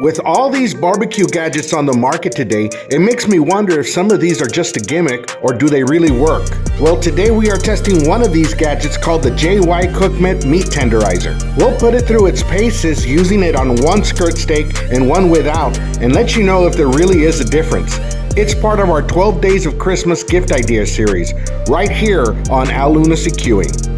With all these barbecue gadgets on the market today, it makes me wonder if some of these are just a gimmick or do they really work? Well, today we are testing one of these gadgets called the COOKMENT Meat Tenderizer. We'll put it through its paces using it on one skirt steak and one without and let you know if there really is a difference. It's part of our 12 Days of Christmas gift idea series right here on Al Lunacy Queuing.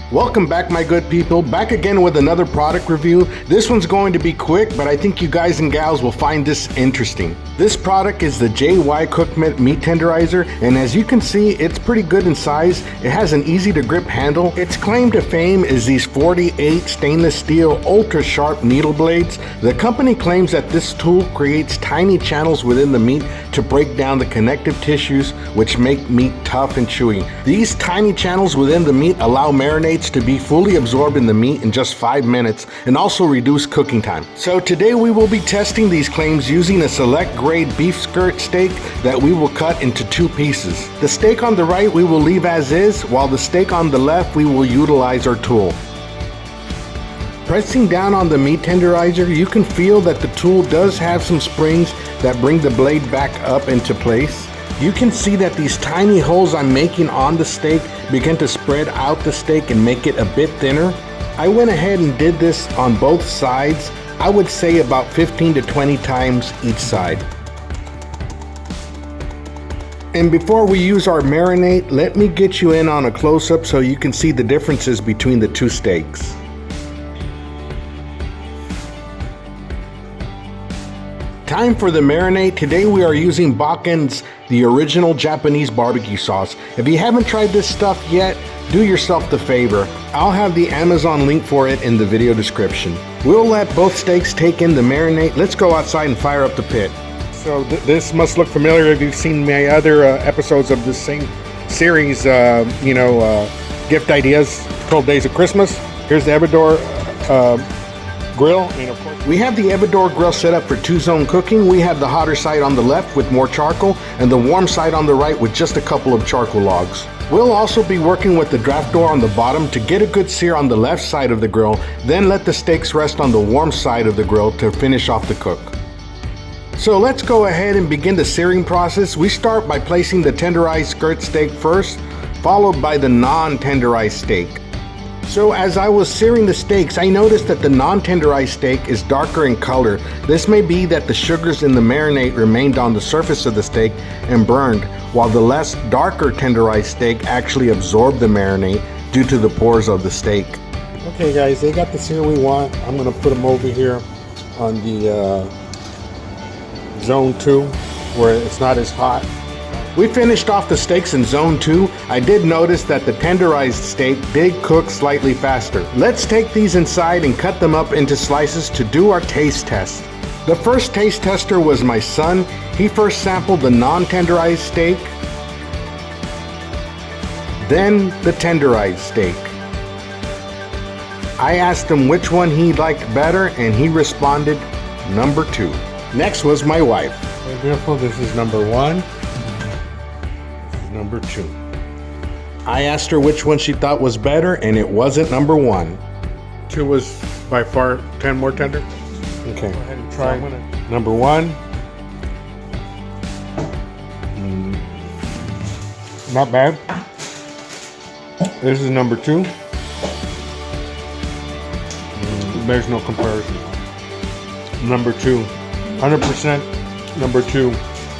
Welcome back, my good people. Back again with another product review. This one's going to be quick, but I think you guys and gals will find this interesting. This product is the COOKMENT Meat Tenderizer, and as you can see, it's pretty good in size. It has an easy to grip handle. Its claim to fame is these 48 stainless steel ultra sharp needle blades. The company claims that this tool creates tiny channels within the meat to break down the connective tissues which make meat tough and chewy. These tiny channels within the meat allow marinades to be fully absorbed in the meat in just 5 minutes and also reduce cooking time. So today we will be testing these claims using a select grade beef skirt steak that we will cut into 2 pieces. The steak on the right we will leave as is, while the steak on the left we will utilize our tool. Pressing down on the meat tenderizer, you can feel that the tool does have some springs that bring the blade back up into place. You can see that these tiny holes I'm making on the steak begin to spread out the steak and make it a bit thinner. I went ahead and did this on both sides. I would say about 15 to 20 times each side. And before we use our marinade, let me get you in on a close-up so you can see the differences between the 2 steaks. Time for the marinade. Today we are using Bakken's the original Japanese barbecue sauce. If you haven't tried this stuff yet, do yourself the favor. I'll have the Amazon link for it in the video description. We'll let both steaks take in the marinade. Let's go outside and fire up the pit. So this must look familiar if you've seen my other episodes of this same series, gift ideas, 12 Days of Christmas. Here's the Evidor grill, and of course we have the Evidor grill set up for 2-zone cooking. We have the hotter side on the left with more charcoal and the warm side on the right with just a couple of charcoal logs. We'll also be working with the draft door on the bottom to get a good sear on the left side of the grill, then let the steaks rest on the warm side of the grill to finish off the cook. So let's go ahead and begin the searing process. We start by placing the tenderized skirt steak first, followed by the non-tenderized steak. So as I was searing the steaks, I noticed that the non-tenderized steak is darker in color. This may be that the sugars in the marinade remained on the surface of the steak and burned, while the less darker tenderized steak actually absorbed the marinade due to the pores of the steak. Okay guys, they got the sear we want. I'm gonna put them over here on the zone 2 where it's not as hot. We finished off the steaks in zone 2. I did notice that the tenderized steak did cook slightly faster. Let's take these inside and cut them up into slices to do our taste test. The first taste tester was my son. He first sampled the non-tenderized steak, then the tenderized steak. I asked him which one he liked better and he responded number 2. Next was my wife. Hey, beautiful, this is number 1. Number 2. I asked her which one she thought was better, and it wasn't number 1. 2 was by far 10 more tender. Okay, go ahead and try number 1. Not bad. This is number 2. There's no comparison. Number 2, 100% number 2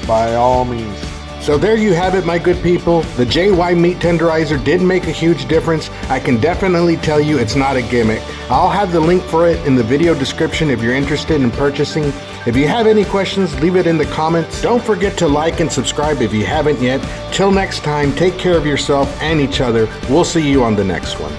by all means. So there you have it, my good people. The JY Meat Tenderizer did make a huge difference. I can definitely tell you it's not a gimmick. I'll have the link for it in the video description if you're interested in purchasing. If you have any questions, leave it in the comments. Don't forget to like and subscribe if you haven't yet. Till next time, take care of yourself and each other. We'll see you on the next one.